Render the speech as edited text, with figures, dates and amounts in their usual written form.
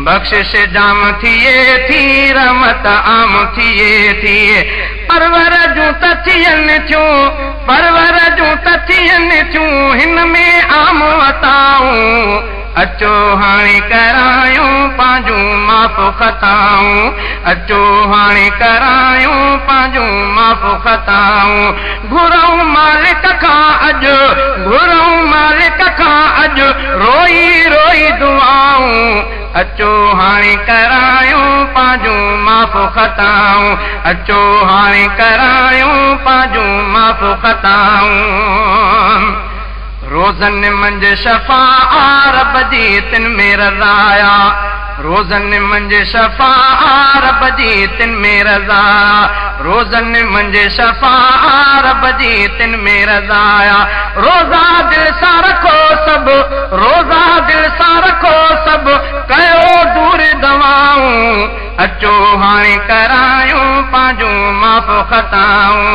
बख्शिश जाम थिए थी, रहमत आम थिए थी। परवर जूं त थियनि थियूं, परवर जूं त थियनि थियूं, हिन में आम वताऊं। अचो हाणे करायूं पंहिंजूं माफ़ ख़ताऊं, अचो हाणे करायूं पंहिंजूं माफ़ ख़ताऊं। घुरऊं मालिक खां अॼु, घुरऊं मालिक खां अॼु, रोई रोई दुआऊं। अचो हाणे करायूं पंहिंजूं माफ़ ख़ताऊं, अचो हाणे करायूं पंहिंजूं माफ़ ख़ताऊं। रोज़न मंझ शफ़ा रब जी तिन में रज़ाया, रोज़न मंझ शफ़ा रब जी तिन में रज़ाया, रोज़न मंझ शफ़ा रब जी तिन में रज़ाया। रोज़ा दिल सां रखो सभु, रोज़ा दिल सां रखो सभु, कयो दूर दवाऊं। अचो हाणे करायूं पंहिंजूं माफ़ ख़ताऊं।